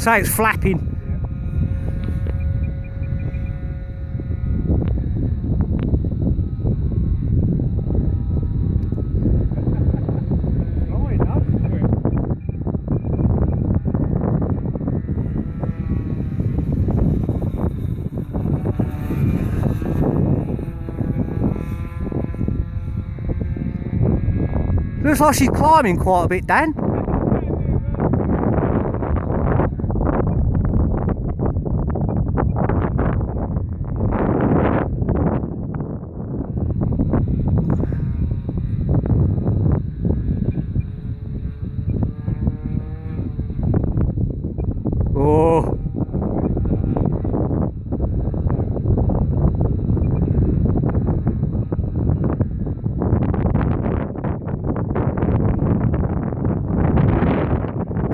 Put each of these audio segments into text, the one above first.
say it's flapping. Looks like she's climbing quite a bit, Dan. Oh.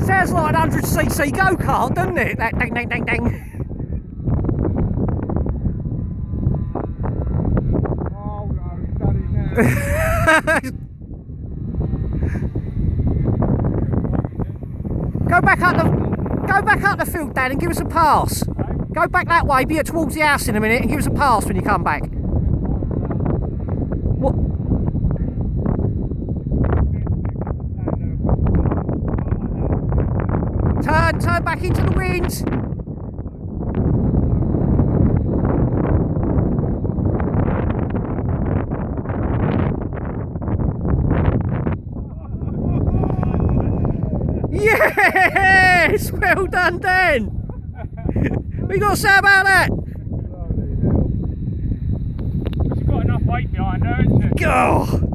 Sounds like an 100cc go-kart, doesn't it? That dang, dang, dang, dang. Oh no, he's done it now. Go back up the field, Dan, and give us a pass. Go back that way, be towards the house in a minute, and give us a pass when you come back. What? Turn back into the wind. Yes! Well done, Dan. What you got to say about that? She's got enough weight behind her, hasn't she? Oh.